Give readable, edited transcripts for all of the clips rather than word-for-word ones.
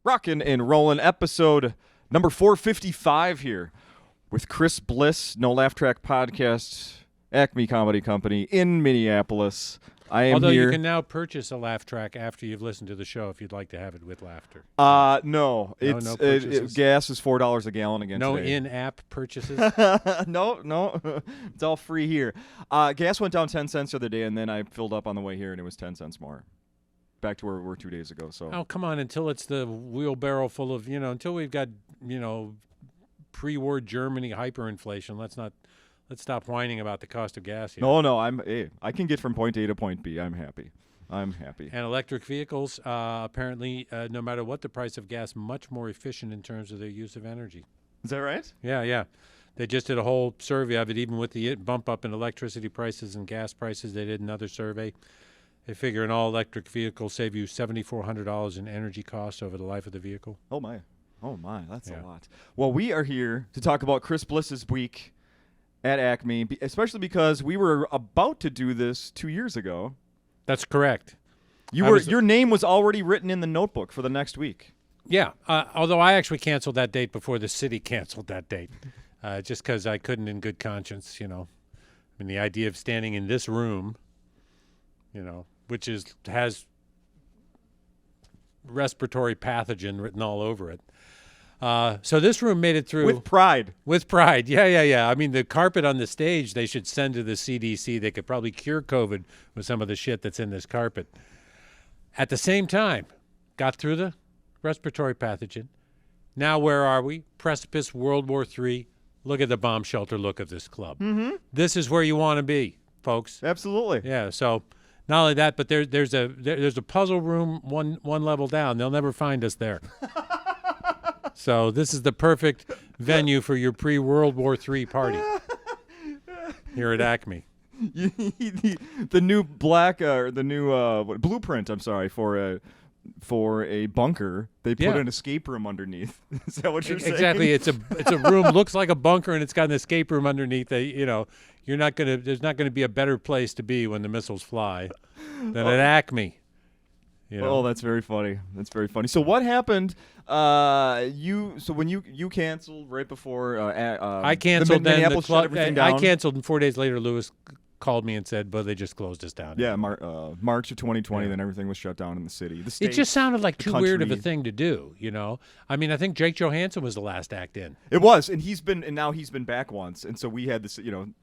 Rockin' and rollin', episode number 455 here with Chris Bliss, No Laugh Track Podcast, Acme Comedy Company in Minneapolis. I am Although here. you can now purchase a laugh track after you've listened to the show if you'd like to have it with laughter. No. No purchases? Gas is $4 a gallon again No today. in-app purchases? No. It's all free here. Gas went down 10 cents the other day, and then I filled up on the way here, and it was 10 cents more. Back to where we were 2 days ago. So. Oh, come on, until it's the wheelbarrow full of, until we've got, pre-war Germany hyperinflation, let's stop whining about the cost of gas here. No, I can get from point A to point B. I'm happy. And electric vehicles, apparently, no matter what the price of gas, much more efficient in terms of their use of energy. Is that right? Yeah. They just did a whole survey of it, even with the bump up in electricity prices and gas prices. They did another survey. They figure an all-electric vehicle save you $7,400 in energy costs over the life of the vehicle. Oh, my. That's a lot. Well, we are here to talk about Chris Bliss's week at Acme, especially because we were about to do this 2 years ago. That's correct. Your name was already written in the notebook for the next week. Yeah, although I actually canceled that date before the city canceled that date, just because I couldn't in good conscience, the idea of standing in this room, which has respiratory pathogen written all over it. So this room made it through. With pride. Yeah. I mean, the carpet on the stage, they should send to the CDC. They could probably cure COVID with some of the shit that's in this carpet. At the same time, got through the respiratory pathogen. Now where are we? Precipice, World War III. Look at the bomb shelter look of this club. Mm-hmm. This is where you want to be, folks. Absolutely. Yeah, so not only that, but there's a puzzle room one level down. They'll never find us there. So this is the perfect venue for your pre-World War III party here at Acme. the new blueprint. I'm sorry, for a bunker. They put an escape room underneath. Is that what you're saying? Exactly. It's a room looks like a bunker and it's got an escape room underneath. There's not gonna be a better place to be when the missiles fly than at Acme. Oh, that's very funny. So what happened? When you canceled right before I canceled. Minneapolis shut everything down. I canceled, and 4 days later, Lewis called me and said, "Well, they just closed us down." Yeah, March of 2020. Then everything was shut down in the city. The state, it just sounded like too weird of a country. thing to do. I mean, I think Jake Johansson was the last act in. It was, and now he's been back once, and so we had this,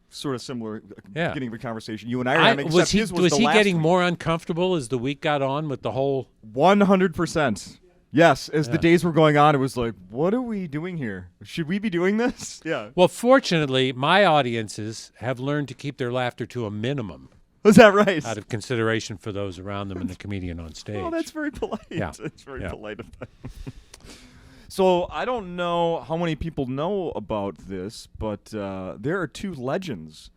sort of similar beginning of a conversation. You and I were having, except his was the last getting week. more uncomfortable as the week got on with the whole 100%. Yes, as the days were going on, it was like, what are we doing here? Should we be doing this? Yeah. Well, fortunately, my audiences have learned to keep their laughter to a minimum. Is that right? Out of consideration for those around them and the comedian on stage. Oh, that's very polite. Yeah. That's very polite of them. So I don't know how many people know about this, but there are two legends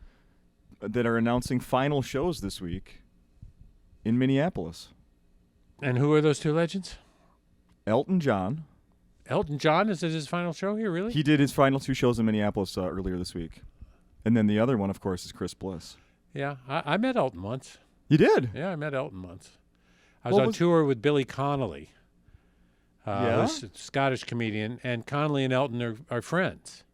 that are announcing final shows this week in Minneapolis. And who are those two legends? Elton John. Elton John? Is it his final show here, really? He did his final two shows in Minneapolis earlier this week. And then the other one, of course, is Chris Bliss. Yeah, I met Elton once. You did? Yeah, I met Elton once. I was on tour with Billy Connolly. Who's a Scottish comedian, and Connolly and Elton are friends.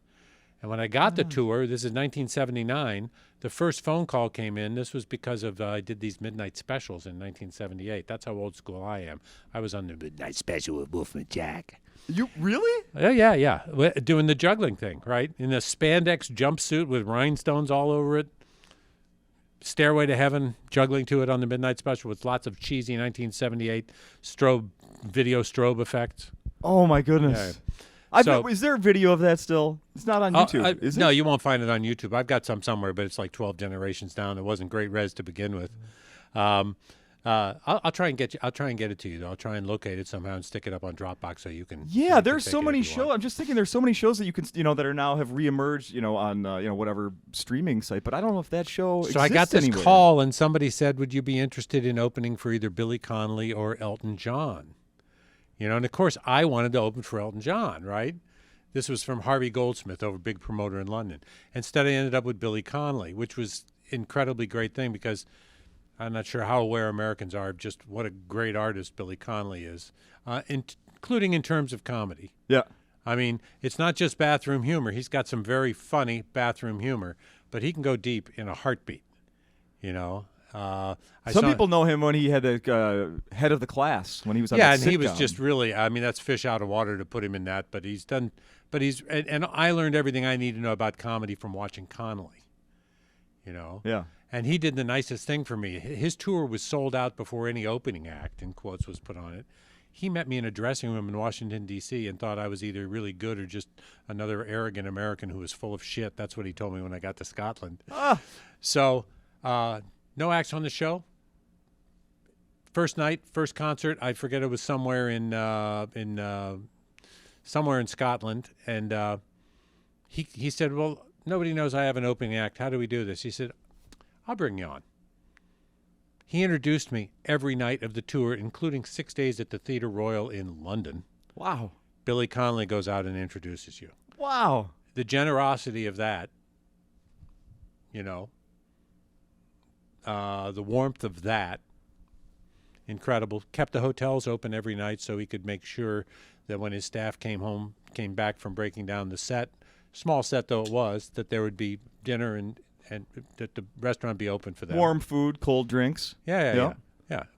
And when I got the tour, this is 1979, the first phone call came in. This was because of I did these midnight specials in 1978. That's how old school I am. I was on the midnight special with Wolfman Jack. You really? Yeah. Doing the juggling thing, right? In a spandex jumpsuit with rhinestones all over it. Stairway to Heaven, juggling to it on the midnight special with lots of cheesy 1978 video strobe effects. Oh, my goodness. Yeah. Is there a video of that still? It's not on YouTube, is it? No, you won't find it on YouTube. I've got some somewhere, but it's like 12 generations down. It wasn't great res to begin with. I'll try and get it to you, though. I'll try and locate it somehow and stick it up on Dropbox so you can. Yeah, there's so many shows. I'm just thinking there's so many shows that you can, that are now have reemerged, on whatever streaming site. But I don't know if that show exists anywhere. So I got this anywhere. call and somebody said, "Would you be interested in opening for either Billy Connolly or Elton John?" And of course I wanted to open for Elton John, right? This was from Harvey Goldsmith, over big promoter in London. Instead, I ended up with Billy Connolly, which was incredibly great thing because I'm not sure how aware Americans are of just what a great artist Billy Connolly is. In including in terms of comedy. Yeah. I mean, it's not just bathroom humor. He's got some very funny bathroom humor, but he can go deep in a heartbeat. You know, some people know him when he had the head of the class when he was on yeah, that and he was sitcom. just really. I mean, that's fish out of water to put him in that. But he's done. But and I learned everything I need to know about comedy from watching Connolly. You know. Yeah. And he did the nicest thing for me. His tour was sold out before any opening act, in quotes, was put on it. He met me in a dressing room in Washington, D.C., and thought I was either really good or just another arrogant American who was full of shit. That's what he told me when I got to Scotland. So, no acts on the show. First night, first concert, I forget, it was somewhere in Scotland. And he said, well, nobody knows I have an opening act. How do we do this? He said, I'll bring you on. He introduced me every night of the tour, including 6 days at the Theatre Royal in London. Wow. Billy Connolly goes out and introduces you. Wow. The generosity of that, you know, the warmth of that, incredible. Kept the hotels open every night so he could make sure that when his staff came back from breaking down the set, small set though it was, that there would be dinner and that the restaurant be open for them. Warm food, cold drinks. Yeah.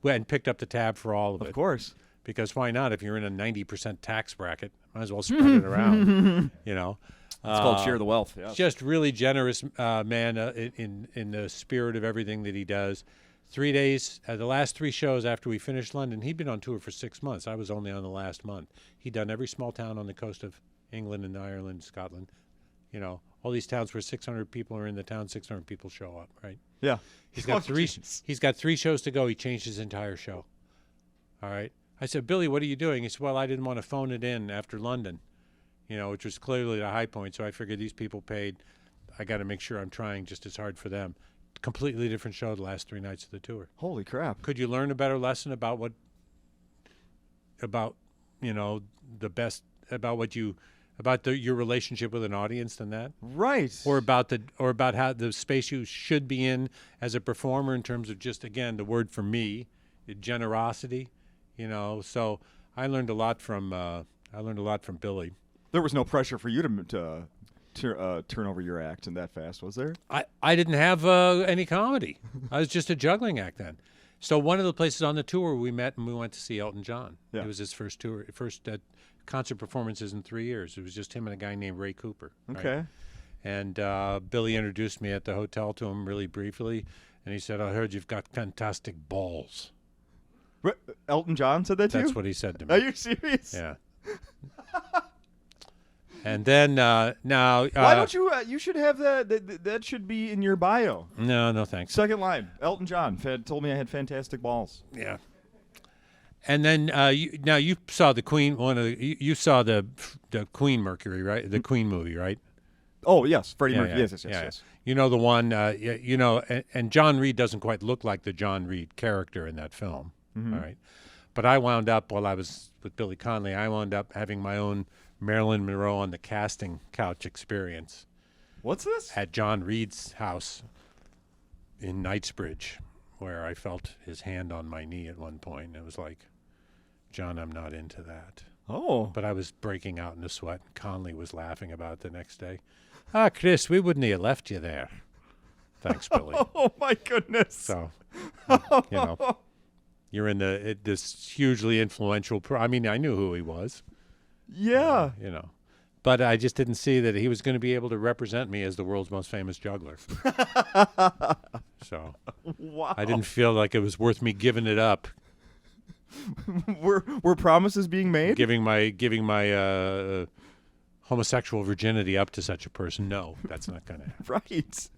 Well, and picked up the tab for all of it. Of course. Because why not? If you're in a 90% tax bracket, might as well spread it around. You know, It's called share the wealth. Yeah. just really generous man in the spirit of everything that he does. 3 days, the last 3 shows after we finished London, he'd been on tour for 6 months. I was only on the last month. He'd done every small town on the coast of England and Ireland, Scotland. You know, all these towns where 600 people are in the town, 600 people show up, right? Yeah. He's got three. Jeez. He's got 3 shows to go. He changed his entire show. All right. I said, Billy, what are you doing? He said, well, I didn't want to phone it in after London, you know, which was clearly the high point. So I figured these people paid. I got to make sure I'm trying just as hard for them. Completely different show the last 3 nights of the tour. Holy crap. Could you learn a better lesson about you know, the best about your relationship with an audience than that? Right. Or about how the space you should be in as a performer in terms of just, again, the word for me, generosity, you know. So I learned a lot from Billy. There was no pressure for you to turn over your act in that fast, was there? I didn't have any comedy. I was just a juggling act then. So one of the places on the tour we met and we went to see Elton John. Yeah. It was his first concert performances in 3 years. It was just him and a guy named Ray Cooper. Right? Okay. And Billy introduced me at the hotel to him really briefly, and he said, I heard you've got fantastic balls. Elton John said that to you? That's what he said to me. Are you serious? Yeah. And then now... Why don't you... you should have that. That should be in your bio. No, thanks. Second line. Elton John told me I had fantastic balls. Yeah. And then you saw the Queen. You saw the Queen Mercury, right? The Queen movie, right? Oh yes, Freddie Yeah, Mercury. yeah, Yes. You know the one. You know, and John Reed doesn't quite look like the John Reed character in that film. Mm-hmm. All right. But I wound up while I was with Billy Connolly. I wound up having my own Marilyn Monroe on the casting couch experience. What's this? At John Reed's house in Knightsbridge, where I felt his hand on my knee at one point. It was like, John, I'm not into that. Oh. But I was breaking out in a sweat. Conley was laughing about it the next day. Chris, we wouldn't have left you there. Thanks, Billy. Oh, my goodness. So, you know, you're in this hugely influential... I mean, I knew who he was. Yeah. You know. But I just didn't see that he was going to be able to represent me as the world's most famous juggler. So Wow. I didn't feel like it was worth me giving it up. Were promises being made? Giving my homosexual virginity up to such a person. No, that's not going to happen. Right.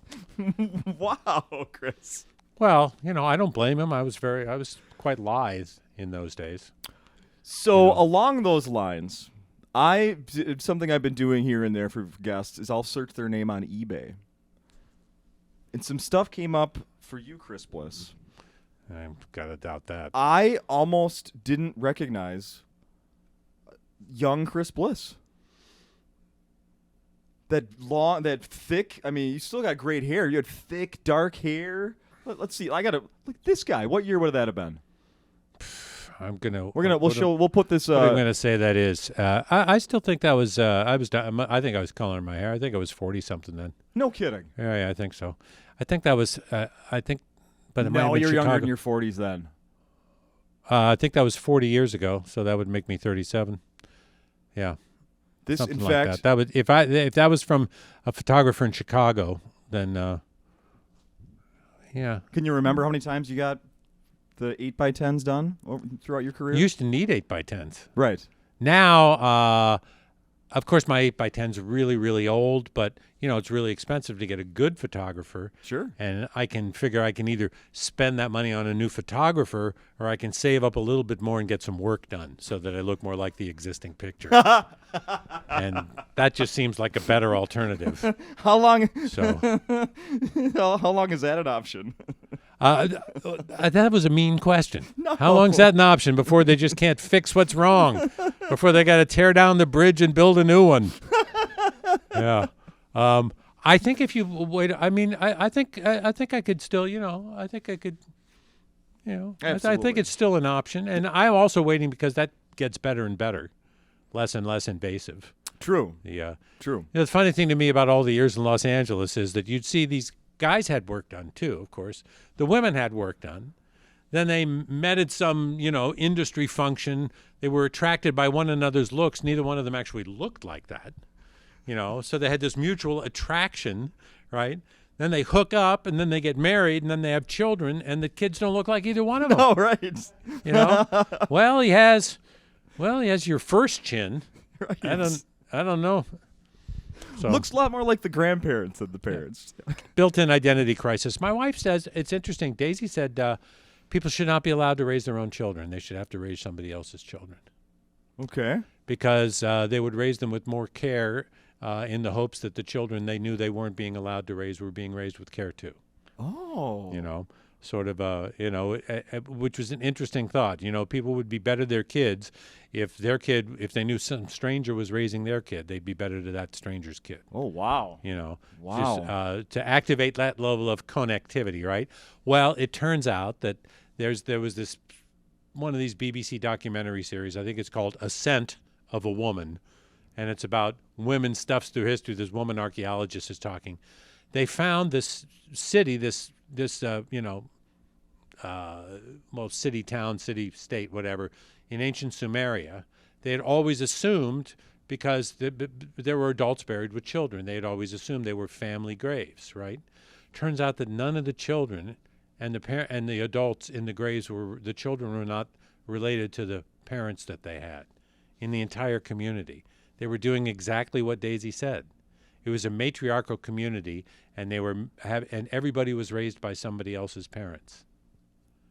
Wow, Chris. Well, you know, I don't blame him. I was quite lithe in those days. So along those lines, something I've been doing here and there for guests is I'll search their name on eBay. And some stuff came up for you, Chris Bliss. I've got to doubt that. I almost didn't recognize young Chris Bliss. That thick, I mean, you still got great hair. You had thick, dark hair. Let's see. Look, this guy. What year would that have been? We'll put this. What I'm gonna say that is. I still think that was. I think I was coloring my hair. I think I was 40 something then. No kidding. Yeah, I think so. I think that was. I think. But it might have No, been you're Chicago. younger in your 40s then. I think that was 40 years ago, so that would make me 37. Yeah. This, something in like fact, that would if that was from a photographer in Chicago, then yeah. Can you remember how many times you got the 8x10s done throughout your career? You used to need 8x10s. Right. Now, of course, my 8x10's really, really old, but it's really expensive to get a good photographer. Sure. And I can figure I can either spend that money on a new photographer, or I can save up a little bit more and get some work done so that I look more like the existing picture. And that just seems like a better alternative. How long? So, how long is that an option? that was a mean question. No. How long is that an option before they just can't fix what's wrong? Before they got to tear down the bridge and build a new one? Yeah. I think if you wait, I mean, I think I could still, I think I could, I think it's still an option. And I'm also waiting because that gets better and better, less and less invasive. True. Yeah. True. The funny thing to me about all the years in Los Angeles is that you'd see these guys had work done too, of course. The women had work done. Then they met at some, industry function. They were attracted by one another's looks. Neither one of them actually looked like that. So they had this mutual attraction, right? Then they hook up, and then they get married, and then they have children, and the kids don't look like either one of them. Oh, right. Well, he has your first chin. Right. I don't know. So, looks a lot more like the grandparents than the parents. Built-in identity crisis. My wife says it's interesting. Daisy said people should not be allowed to raise their own children. They should have to raise somebody else's children. Okay. Because they would raise them with more care. In the hopes that the children they knew they weren't being allowed to raise were being raised with care too. Oh. Sort of, which was an interesting thought. People would be better to their kids if if they knew some stranger was raising their kid, they'd be better to that stranger's kid. Oh, wow. Wow. Just, to activate that level of connectivity, right? Well, it turns out that there was this one of these BBC documentary series, I think it's called Ascent of a Woman, and it's about women stuffs through history. This woman archaeologist is talking. They found this city, this city, town, city, state, whatever, in ancient Sumeria. They had always assumed, because there were adults buried with children, they had always assumed they were family graves, right? Turns out that none of the children and the adults in the graves the children were not related to the parents that they had in the entire community. They were doing exactly what Daisy said. It was a matriarchal community, and and everybody was raised by somebody else's parents.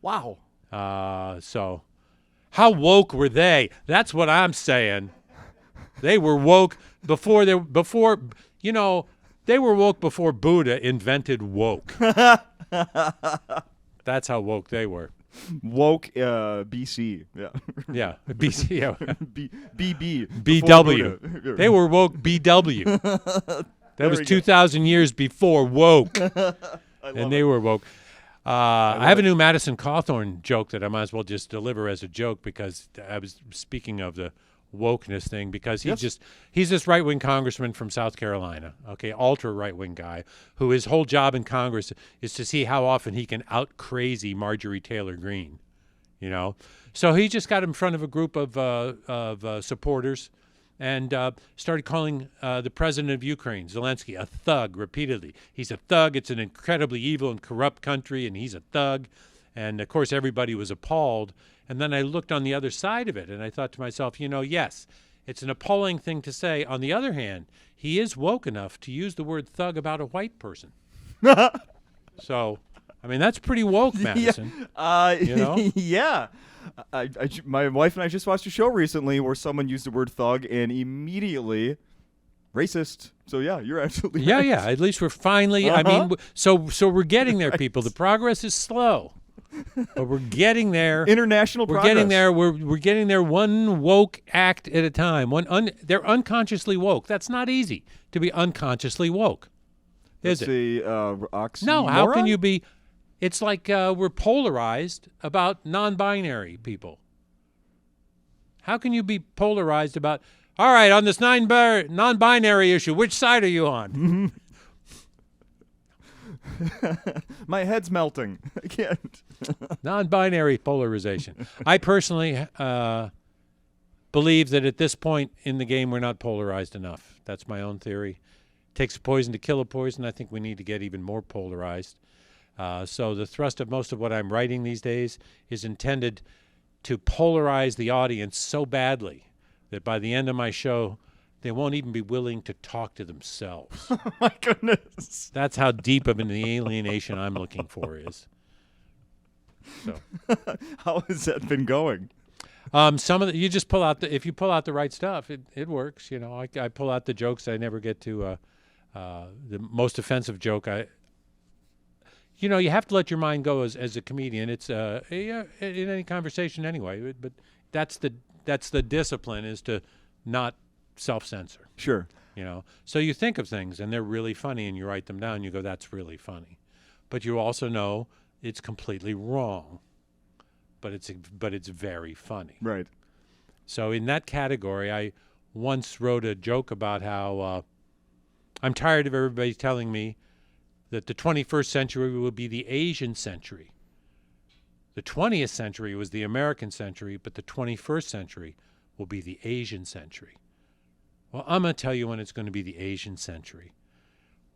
Wow. So, how woke were they? That's what I'm saying. They were woke before they were woke before Buddha invented woke. That's how woke they were. Woke BC. Yeah. Yeah. BC. Yeah. BB. BW. They were woke BW. That was 2,000 years before woke. And they were woke. I have a new Madison Cawthorn joke that I might as well just deliver as a joke, because I was speaking of the wokeness thing, because he's this right-wing congressman from South Carolina, okay, ultra right-wing guy, who his whole job in Congress is to see how often he can out-crazy Marjorie Taylor Greene, So he just got in front of a group of supporters and started calling the president of Ukraine, Zelensky, a thug repeatedly. He's a thug. It's an incredibly evil and corrupt country, and he's a thug. And, of course, everybody was appalled. And then I looked on the other side of it, and I thought to myself, yes, it's an appalling thing to say. On the other hand, he is woke enough to use the word thug about a white person. So, I mean, that's pretty woke, Madison. Yeah. My wife and I just watched a show recently where someone used the word thug and immediately racist. So, yeah, you're absolutely right. Yeah. At least we're finally, I mean, so we're getting there, people. The progress is slow. But we're getting there. International progress. We're getting there. We're getting there one woke act at a time. They're unconsciously woke. That's not easy to be unconsciously woke, is it? Oxymoron? No, how can you be? It's like we're polarized about non-binary people. How can you be polarized about, all right, on this non-binary issue, which side are you on? My head's melting. I can't. Non-binary polarization. I personally believe that at this point in the game, we're not polarized enough. That's my own theory. It takes a poison to kill a poison. I think we need to get even more polarized. So the thrust of most of what I'm writing these days is intended to polarize the audience so badly that by the end of my show, they won't even be willing to talk to themselves. Oh, my goodness. That's how deep of an alienation I'm looking for is. So, how has that been going? Some of you just pull out if you pull out the right stuff, it works. You know, I pull out the jokes. I never get to the most offensive joke. You have to let your mind go as a comedian. It's in any conversation anyway. But that's the discipline, is to not self-censor. Sure. So you think of things and they're really funny and you write them down. You go, that's really funny. But you also know it's completely wrong. But it's very funny. Right. So in that category, I once wrote a joke about how I'm tired of everybody telling me that the 21st century will be the Asian century. The 20th century was the American century, but the 21st century will be the Asian century. Well, I'm going to tell you when it's going to be the Asian century.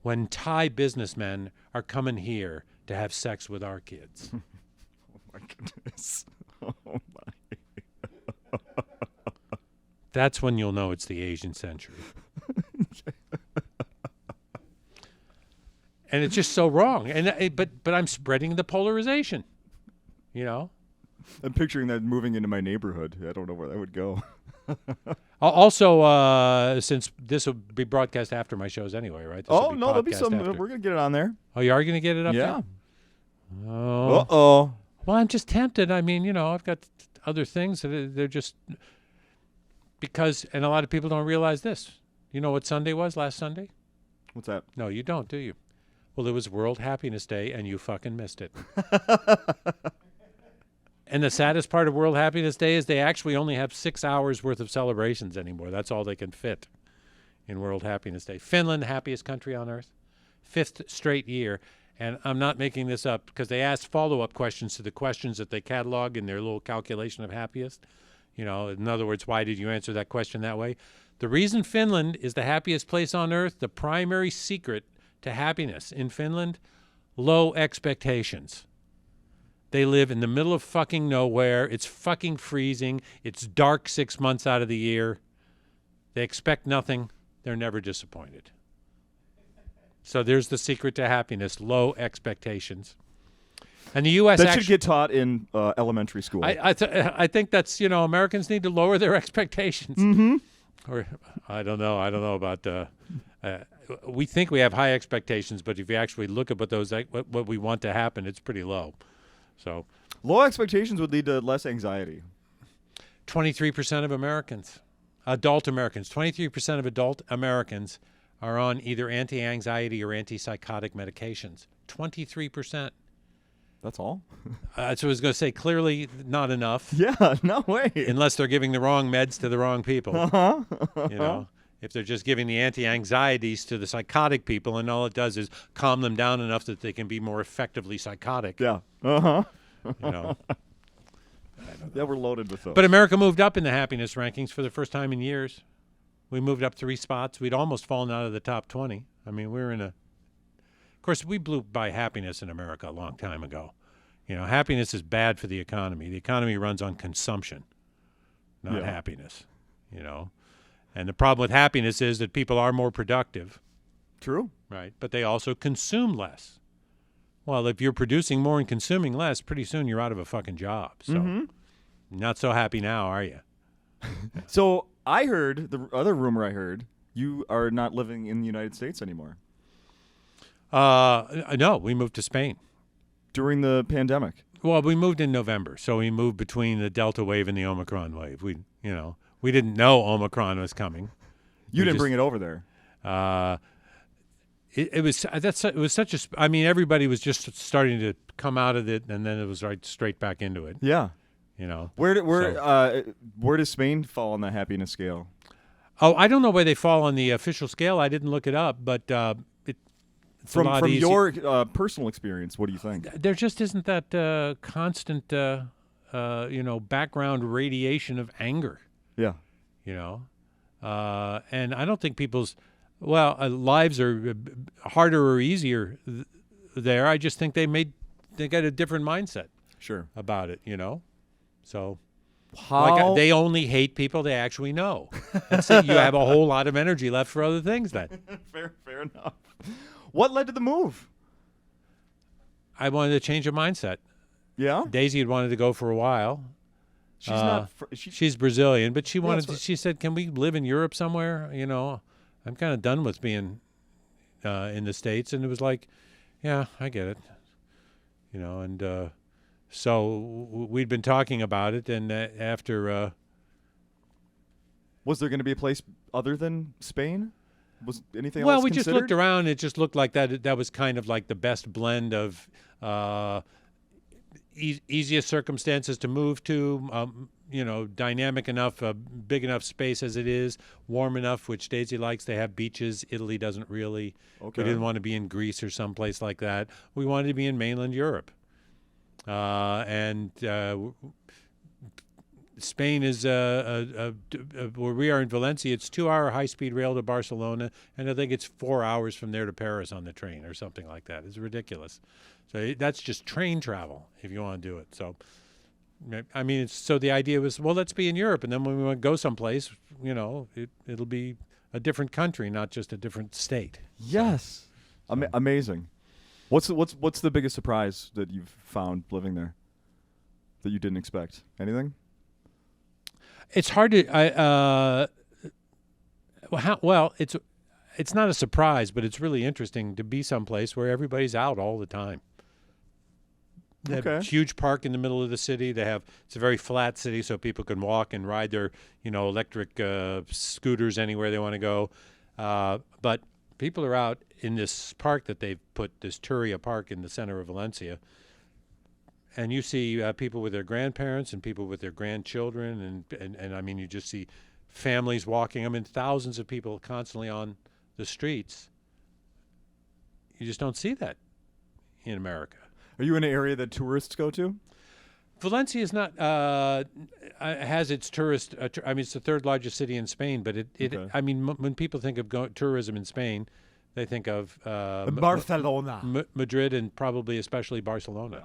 When Thai businessmen are coming here to have sex with our kids. Oh, my goodness. Oh, my. That's when you'll know it's the Asian century. And it's just so wrong. But I'm spreading the polarization, I'm picturing that moving into my neighborhood. I don't know where that would go. Also, since this will be broadcast after my shows anyway, right? No, there'll be some. We're going to get it on there. Oh, you are going to get it up there? Yeah. Oh. Uh-oh. Well, I'm just tempted. I mean, I've got other things that they're just because, and a lot of people don't realize this. You know what Sunday was last Sunday? What's that? No, you don't, do you? Well, it was World Happiness Day, and you fucking missed it. And the saddest part of World Happiness Day is they actually only have 6 hours worth of celebrations anymore. That's all they can fit in World Happiness Day. Finland, happiest country on earth, 5th straight year. And I'm not making this up because they asked follow-up questions to the questions that they catalog in their little calculation of happiest. In other words, why did you answer that question that way? The reason Finland is the happiest place on earth, the primary secret to happiness in Finland, low expectations. They live in the middle of fucking nowhere. It's fucking freezing. It's dark 6 months out of the year. They expect nothing. They're never disappointed. So there's the secret to happiness, low expectations. And the U.S. That should get taught in elementary school. I think that's, Americans need to lower their expectations. Mm-hmm. Or I don't know about we think we have high expectations, but if you actually look at what we want to happen, it's pretty low. So low expectations would lead to less anxiety. 23% of Americans, adult Americans, 23% of adult Americans are on either anti-anxiety or antipsychotic medications. 23%. That's all? So I was going to say, clearly not enough. Yeah, no way. Unless they're giving the wrong meds to the wrong people. Uh-huh. If they're just giving the anti-anxieties to the psychotic people, and all it does is calm them down enough that they can be more effectively psychotic. Yeah. Uh-huh. Yeah, we're loaded with those. But America moved up in the happiness rankings for the first time in years. We moved up 3 spots. We'd almost fallen out of the top 20. I mean, we were in of course, we blew by happiness in America a long time ago. Happiness is bad for the economy. The economy runs on consumption, not happiness, And the problem with happiness is that people are more productive. True. Right. But they also consume less. Well, if you're producing more and consuming less, pretty soon you're out of a fucking job. So not so happy now, are you? So I heard, the other rumor I heard, you are not living in the United States anymore. No, we moved to Spain. During the pandemic? Well, we moved in November, so we moved between the Delta wave and the Omicron wave. We didn't know Omicron was coming. You didn't bring it over there. It was such a. I mean, everybody was just starting to come out of it, and then it was right straight back into it. Yeah. You know. Where does Spain fall on the happiness scale? Oh, I don't know where they fall on the official scale. I didn't look it up, but it's a lot from easier. your personal experience, what do you think? There just isn't that constant, background radiation of anger. Yeah. You know, and I don't think people's lives are harder or easier there. I just think they got a different mindset. Sure. About it, you know. So. They only hate people they actually know. That's it. You have a whole lot of energy left for other things then. Fair enough. What led to the move? I wanted to change of mindset. Yeah? Daisy had wanted to go for a while. She's Brazilian, but she wanted. She said, "Can we live in Europe somewhere?" You know, I'm kind of done with being in the States, and it was like, yeah, I get it. You know, and so we'd been talking about it, and after. Was there going to be a place other than Spain? Was anything else Well, we considered? just looked around. It just looked like that was kind of like the best blend of easiest circumstances to move to, dynamic enough, big enough space as it is, warm enough, which Daisy likes. They have beaches. Italy doesn't really. Okay. We didn't want to be in Greece or someplace like that. We wanted to be in mainland Europe. And Spain is where we are in Valencia. It's 2-hour high-speed rail to Barcelona, and I think it's 4 hours from there to Paris on the train or something like that. It's ridiculous. So that's just train travel if you want to do it. So, I mean, so the idea was, well, let's be in Europe, and then when we want to go someplace, it'll be a different country, not just a different state. Yes, amazing. What's the biggest surprise that you've found living there that you didn't expect? Anything? It's hard to. It's not a surprise, but it's really interesting to be someplace where everybody's out all the time. They have a huge park in the middle of the city. It's a very flat city, so people can walk and ride their electric scooters anywhere they want to go. But people are out in this park that they've put, this Turia Park in the center of Valencia. And you see people with their grandparents and people with their grandchildren, and I mean, you just see families walking. I mean, thousands of people constantly on the streets. You just don't see that in America. Are you in an area that tourists go to? Valencia is not has its tourist. It's the third largest city in Spain, but I mean, when people think of tourism in Spain, they think of Barcelona, Madrid, and probably especially Barcelona.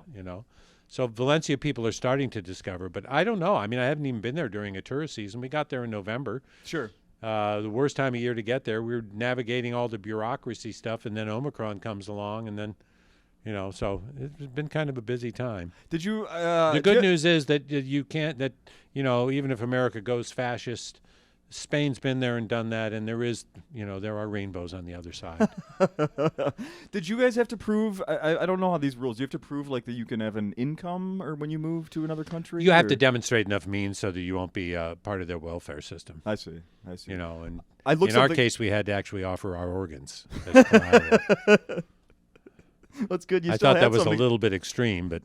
So Valencia people are starting to discover, but I don't know. I mean, I haven't even been there during a tourist season. We got there in November. Sure. The worst time of year to get there. We were navigating all the bureaucracy stuff, and then Omicron comes along, and then, so it's been kind of a busy time. Did you? The good news is that you can't. That even if America goes fascist, Spain's been there and done that, and there is, there are rainbows on the other side. Did you guys have to prove? I don't know how these rules. Do you have to prove like that you can have an income, or when you move to another country? You have to demonstrate enough means so that you won't be part of their welfare system. I see. And in our case, we had to actually offer our organs. That's good. I thought that was a little bit extreme, but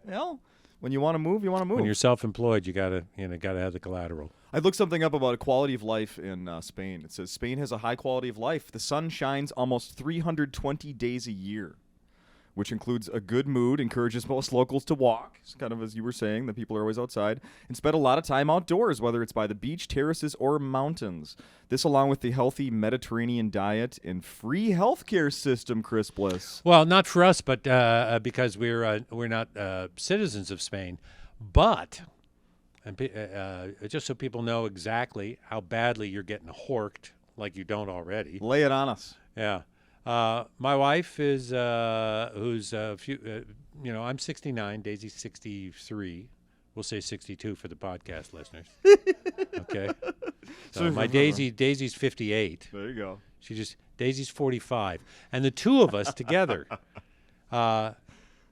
Well, when you want to move, you want to move. When you're self-employed, you gotta have the collateral. I looked something up about quality of life in Spain. It says Spain has a high quality of life. The sun shines almost 320 days a year, which includes a good mood, encourages most locals to walk. It's kind of as you were saying, that people are always outside, and spend a lot of time outdoors, whether it's by the beach, terraces, or mountains. This along with the healthy Mediterranean diet and free healthcare system, Chris Bliss. Well, not for us, but because we're not citizens of Spain, but... And just so people know exactly how badly you're getting horked, like you don't already. Lay it on us. Yeah. My wife is, who's I'm 69, Daisy's 63. We'll say 62 for the podcast listeners. Okay. So my Daisy's 58. There you go. Daisy's 45. And the two of us together,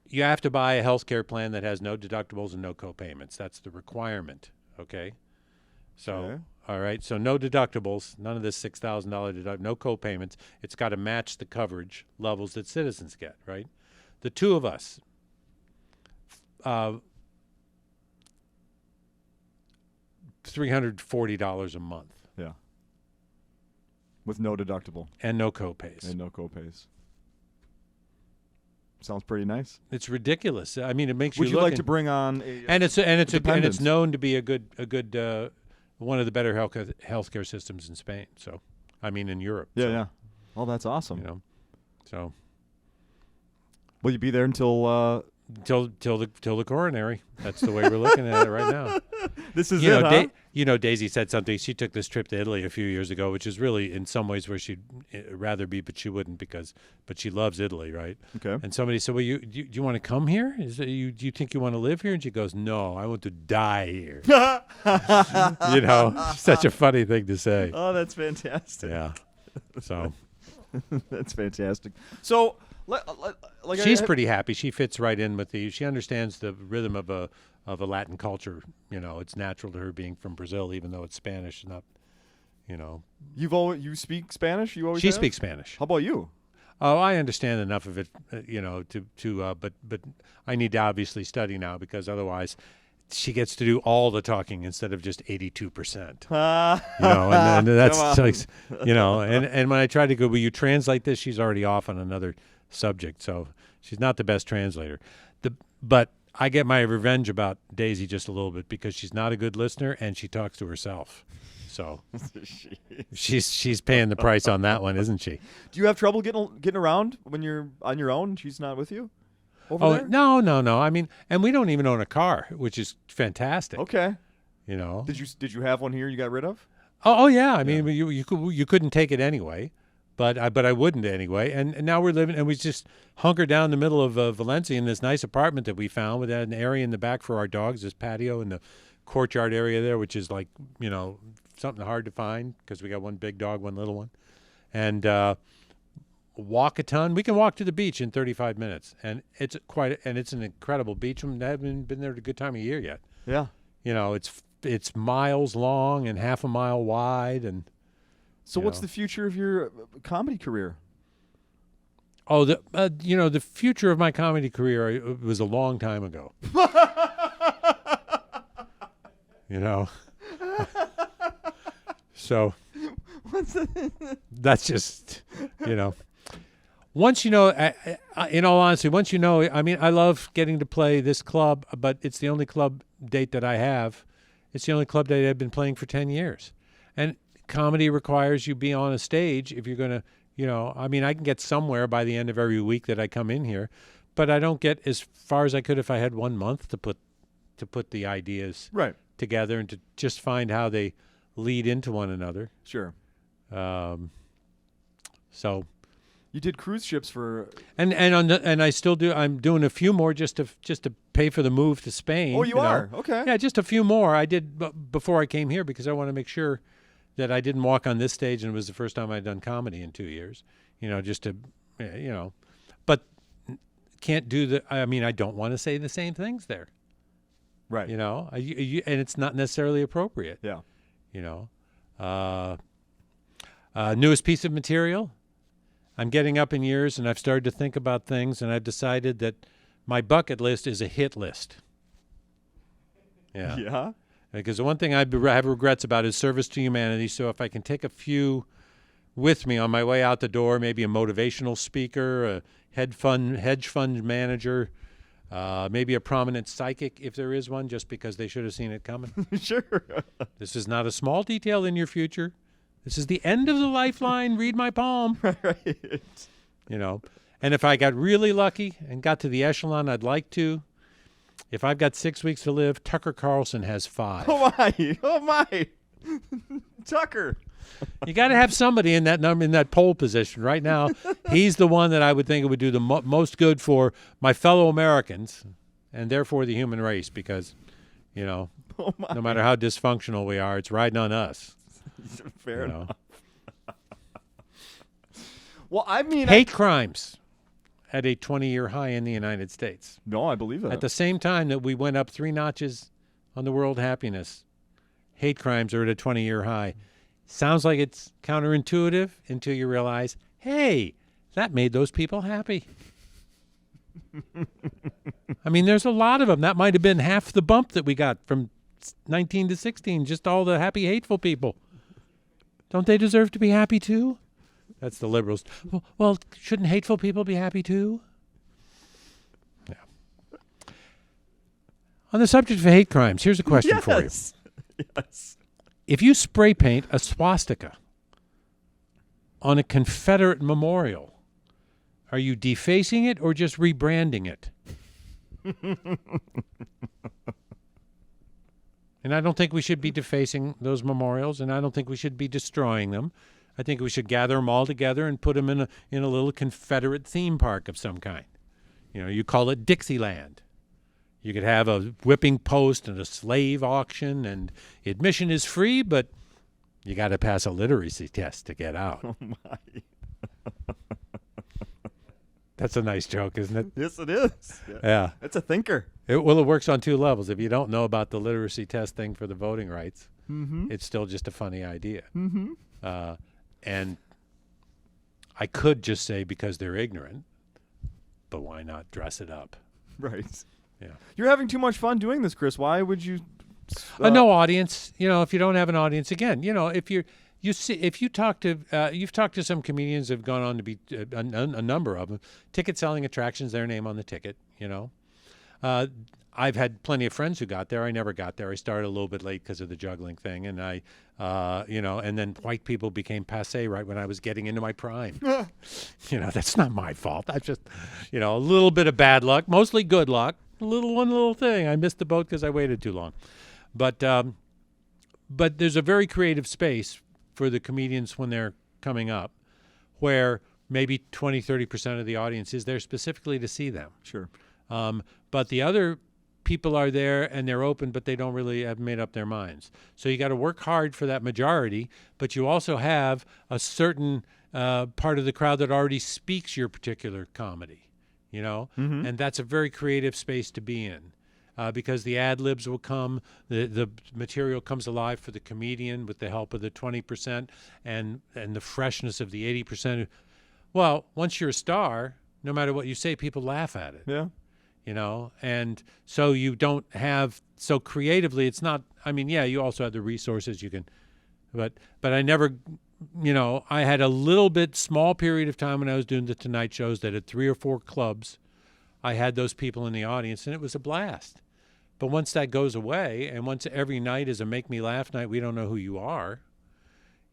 you have to buy a health care plan that has no deductibles and no co-payments. That's the requirement, okay? So, All right, so no deductibles, none of this $6,000 deductible, no co-payments. It's got to match the coverage levels that citizens get, right? The two of us, $340 a month. Yeah. With no deductible. And no copays. And no copays. Sounds pretty nice. It's ridiculous. I mean, it makes Would you you look like to bring on a and it's dependent? known to be a good one of the better healthcare systems in Spain. So, I mean, in Europe. Yeah, so, yeah. Well, that's awesome. You know, so will you be there until till the coronary? That's the way we're looking at it right now. This is you it, know, huh? Daisy said something. She took this trip to Italy a few years ago, which is really in some ways where she'd rather be, but she wouldn't but she loves Italy, right? Okay. And somebody said, "Well, do you want to come here? Do you think you want to live here?" And she goes, "No, I want to die here." You know, such a funny thing to say. Oh, that's fantastic. Yeah. So that's fantastic. So, like she's pretty happy. She fits right in with she understands the rhythm of a Latin culture. You know, it's natural to her being from Brazil, even though it's Spanish, not, you know. You speak Spanish? You always She have? speaks Spanish. How about you? Oh, I understand enough of it, you know, but I need to obviously study now because otherwise she gets to do all the talking instead of just 82%. You know, and that's like, you know, and when I try to go, will you translate this? She's already off on another subject, so she's not the best translator. But I get my revenge about Daisy just a little bit because she's not a good listener and she talks to herself. So she's paying the price on that one, isn't she? Do you have trouble getting around when you're on your own? She's not with you over there? No. I mean, and we don't even own a car, which is fantastic. Okay. You know. Did you have one here you got rid of? Oh yeah. I mean, you couldn't take it anyway, but I wouldn't anyway. And now we're living, and we just hunkered down in the middle of Valencia in this nice apartment that we found with an area in the back for our dogs, this patio and the courtyard area there, which is like, you know, something hard to find because we got one big dog, one little one, and walk a ton. We can walk to the beach in 35 minutes, and it's an incredible beach. I haven't been there at a good time of year yet. Yeah. You know, it's miles long and half a mile wide, and so what's the future of your comedy career? Oh, the future of my comedy career was a long time ago. You know. So that's just, you know. Once you know, in all honesty, once you know, I mean, I love getting to play this club, but it's the only club date that I have. It's the only club date I've been playing for 10 years. And comedy requires you be on a stage if you're going to, you know, I mean, I can get somewhere by the end of every week that I come in here, but I don't get as far as I could if I had 1 month to put the ideas together and to just find how they lead into one another. Sure. So you did cruise ships for and I still do. I'm doing a few more just to pay for the move to Spain. Oh, you are? Know? Okay. Yeah, just a few more. I did before I came here because I want to make sure that I didn't walk on this stage and it was the first time I'd done comedy in 2 years. You know, just to, you know, but can't do I mean, I don't want to say the same things there. Right. You know, and it's not necessarily appropriate. Yeah. You know, newest piece of material. I'm getting up in years, and I've started to think about things, and I've decided that my bucket list is a hit list. Yeah. Yeah. Because the one thing I have regrets about is service to humanity. So if I can take a few with me on my way out the door, maybe a motivational speaker, a hedge fund manager, maybe a prominent psychic, if there is one, just because they should have seen it coming. Sure. This is not a small detail in your future. This is the end of the lifeline. Read my palm. Right. You know, and if I got really lucky and got to the echelon I'd like to, if I've got 6 weeks to live, Tucker Carlson has 5. Oh my. Tucker. You got to have somebody in that pole position right now. He's the one that I would think it would do the most good for my fellow Americans and therefore the human race because, you know, no matter how dysfunctional we are, it's riding on us. Fair enough. Well, I mean, hate crimes at a 20-year high in the United States. No, I believe that. At the same time that we went up 3 notches on the world happiness, hate crimes are at a 20-year high. Sounds like it's counterintuitive until you realize, hey, that made those people happy. I mean, there's a lot of them. That might have been half the bump that we got from 19 to 16, just all the happy, hateful people. Don't they deserve to be happy too? That's the liberals. Well, shouldn't hateful people be happy too? Yeah. On the subject of hate crimes, here's a question for you. Yes. If you spray paint a swastika on a Confederate memorial, are you defacing it or just rebranding it? And I don't think we should be defacing those memorials, and I don't think we should be destroying them. I think we should gather them all together and put them in a little Confederate theme park of some kind. You know, you call it Dixieland. You could have a whipping post and a slave auction, and admission is free, but you got to pass a literacy test to get out. Oh, my. That's a nice joke, isn't it? Yes, it is. Yeah. It's a thinker. It works on two levels. If you don't know about the literacy test thing for the voting rights, it's still just a funny idea. And I could just say because they're ignorant, but why not dress it up? Right. Yeah. You're having too much fun doing this, Chris. Why would you? No audience. You know, if you don't have an audience, again, you know, if you talk to, you've talked to some comedians that have gone on to be a number of them, ticket selling attractions, their name on the ticket, you know. I've had plenty of friends who got there. I never got there. I started a little bit late because of the juggling thing. And and then white people became passé right when I was getting into my prime. You know, that's not my fault. I just, you know, a little bit of bad luck, mostly good luck. One little thing. I missed the boat because I waited too long. But there's a very creative space for the comedians when they're coming up where maybe 20, 30% of the audience is there specifically to see them. Sure. But the other people are there and they're open, but they don't really have made up their minds. So you got to work hard for that majority, but you also have a certain part of the crowd that already speaks your particular comedy, you know? And that's a very creative space to be in. Because the ad libs will come, the material comes alive for the comedian with the help of the 20% and the freshness of the 80%. Well, once you're a star, no matter what you say, people laugh at it. Yeah. You know, and so you don't have, so creatively, it's not, I mean, yeah, you also have the resources you can, but I never, you know, I had a little bit small period of time when I was doing the Tonight shows that at 3 or 4 clubs, I had those people in the audience and it was a blast. But once that goes away, and once every night is a make me laugh night, we don't know who you are,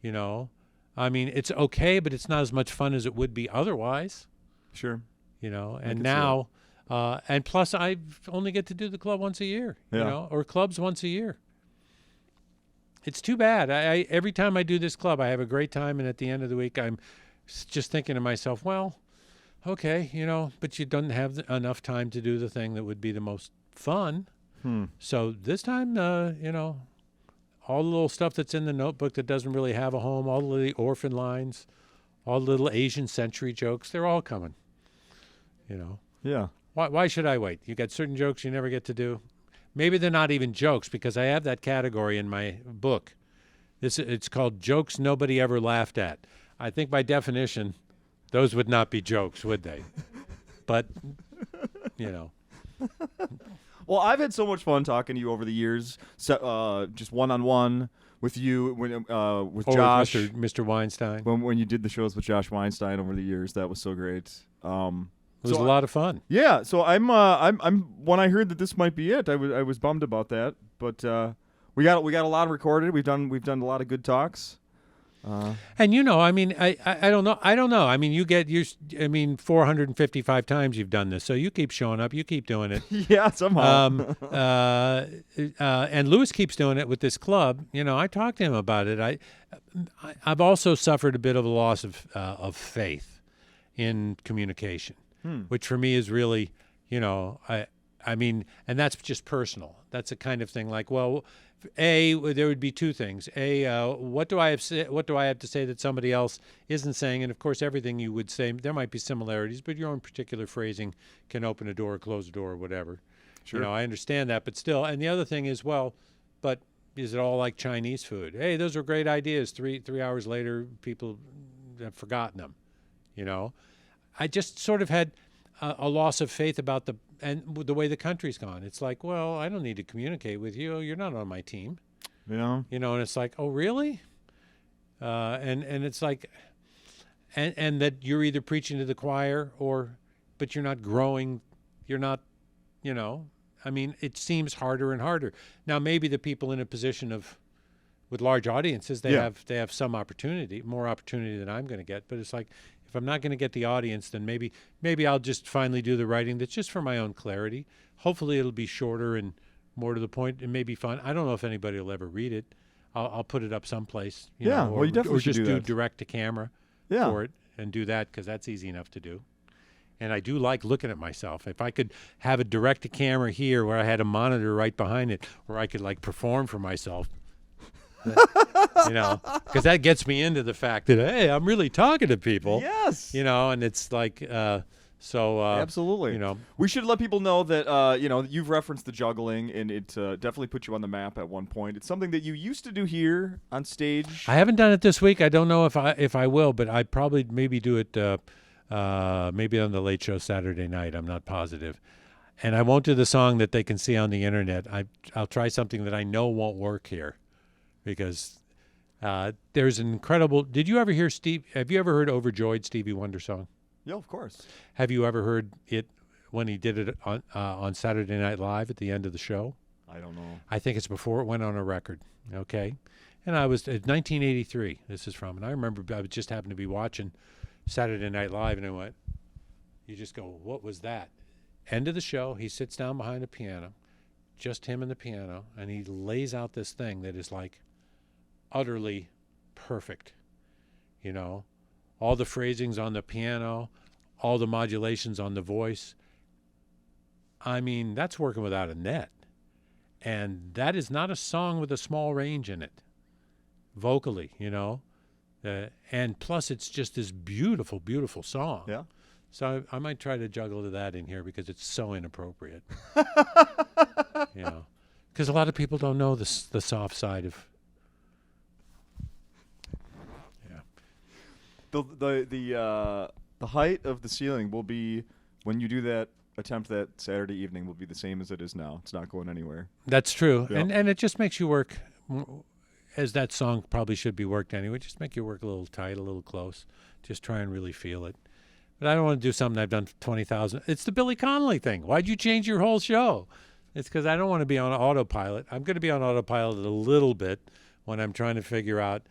you know. I mean, it's okay, but it's not as much fun as it would be otherwise. Sure. You know, and now, and plus I only get to do the club once a year, you know, or clubs once a year. It's too bad. I every time I do this club, I have a great time, and at the end of the week, I'm just thinking to myself, well, okay, you know, but you don't have enough time to do the thing that would be the most fun. So this time, you know, all the little stuff that's in the notebook that doesn't really have a home, all the orphan lines, all the little Asian century jokes, they're all coming, you know. Yeah. Why should I wait? You got certain jokes you never get to do. Maybe they're not even jokes because I have that category in my book. It's called Jokes Nobody Ever Laughed At. I think by definition, those would not be jokes, would they? But, you know. Well, I've had so much fun talking to you over the years, just one-on-one with you, with Josh. With Mr. Weinstein. When you did the shows with Josh Weinstein over the years, that was so great. It was a lot of fun. Yeah, so I'm when I heard that this might be it, I was bummed about that, but we got a lot recorded. We've done a lot of good talks. And you know, I mean, I don't know. I mean, 455 times you've done this, so you keep showing up, you keep doing it. Yeah, somehow. And Lewis keeps doing it with this club. You know, I talked to him about it. I've also suffered a bit of a loss of faith in communication, which for me is really, you know, I mean, and that's just personal. That's a kind of thing like, well, there would be two things. What do I have to say that somebody else isn't saying? And of course, everything you would say, there might be similarities, but your own particular phrasing can open a door, or close a door, or whatever. Sure. You know, I understand that, but still. And the other thing is, well, but is it all like Chinese food? Hey, those were great ideas. Three hours later, people have forgotten them. You know, I just sort of had a loss of faith about the way the country's gone, it's like, well, I don't need to communicate with you. You're not on my team. Yeah. You know, and it's like, oh, really? And it's like, and that you're either preaching to the choir but you're not growing. You're not, I mean, it seems harder and harder. Now, maybe the people in a position with large audiences, they have some opportunity, more opportunity than I'm going to get. But it's like, if I'm not going to get the audience, then maybe I'll just finally do the writing that's just for my own clarity. Hopefully it'll be shorter and more to the point and maybe fun. I don't know if anybody will ever read it. I'll put it up someplace. You definitely should just do that. direct to camera for it and do that, because that's easy enough to do. And I do like looking at myself. If I could have a direct to camera here where I had a monitor right behind it where I could like perform for myself, because that gets me into the fact that, hey, I'm really talking to people. Yes. And it's like, absolutely. We should let people know that, you've referenced the juggling, and it definitely put you on the map at one point. It's something that you used to do here on stage. I haven't done it this week. I don't know if I will, but I probably maybe do it maybe on the Late Show Saturday night. I'm not positive. And I won't do the song that they can see on the internet. I'll try something that I know won't work here, because there's an incredible. Did you ever hear have you ever heard Overjoyed, Stevie Wonder song? Yeah, of course. Have you ever heard it when he did it on Saturday Night Live at the end of the show? I don't know. I think it's before it went on a record. Okay. And I was at 1983. This is from, and I remember I just happened to be watching Saturday Night Live, and I went, you just go, what was that? End of the show, he sits down behind a piano, just him and the piano, and he lays out this thing that is like utterly perfect. All the phrasings on the piano, all the modulations on the voice. I mean, that's working without a net. And that is not a song with a small range in it, vocally, and plus, it's just this beautiful, beautiful song. Yeah. So I might try to juggle that in here because it's so inappropriate. Because a lot of people don't know the soft side of. Yeah. The height of the ceiling will be, when you do that attempt that Saturday evening, will be the same as it is now. It's not going anywhere. That's true, Yep. and it just makes you work. As that song probably should be worked anyway, just make you work a little tight, a little close. Just try and really feel it. But I don't want to do something I've done 20,000. It's the Billy Connolly thing. Why'd you change your whole show? It's because I don't want to be on autopilot. I'm going to be on autopilot a little bit when I'm trying to figure out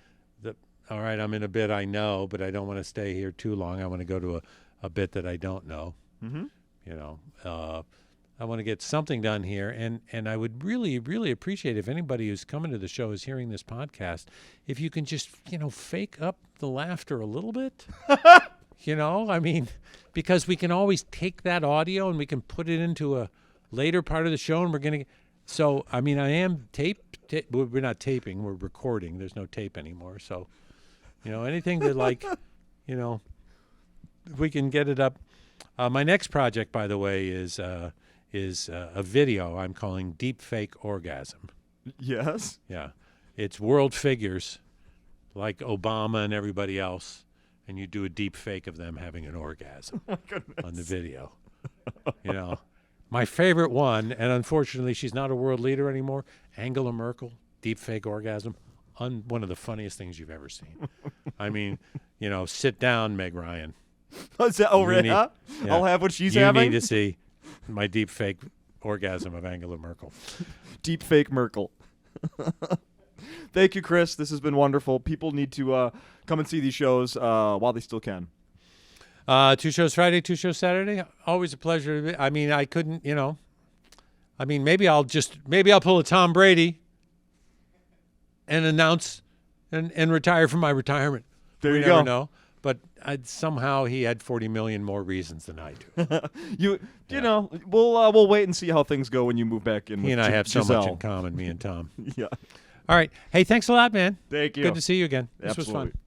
that, all right, I'm in a bit I know, but I don't want to stay here too long. I want to go to a bit that I don't know. Mm-hmm. I want to get something done here, and I would really, really appreciate if anybody who's coming to the show is hearing this podcast, if you can just, fake up the laughter a little bit. I mean, because we can always take that audio and we can put it into a later part of the show, and we're going to. So, I mean, I am we're not taping, we're recording. There's no tape anymore. So, anything that we can get it up. My next project, by the way, is a video I'm calling Deep Fake Orgasm. Yes. Yeah. It's world figures like Obama and everybody else, and you do a deep fake of them having an orgasm on the video. My favorite one, and unfortunately she's not a world leader anymore, Angela Merkel, deep fake orgasm, one of the funniest things you've ever seen. I mean, sit down, Meg Ryan. Is that over? Yeah. I'll have what she's having. You need to see my deep fake orgasm of Angela Merkel. Deep fake Merkel. Thank you, Chris. This has been wonderful. People need to come and see these shows while they still can. 2 shows Friday, 2 shows Saturday. Always a pleasure. I mean, I couldn't, maybe I'll pull a Tom Brady and announce and retire from my retirement. There you never go. Know. But somehow he had 40 million more reasons than I do. We'll wait and see how things go when you move back in. He and I have so much in common, me and Tom. Yeah. All right. Hey, thanks a lot, man. Thank you. Good to see you again. This Absolutely. was fun.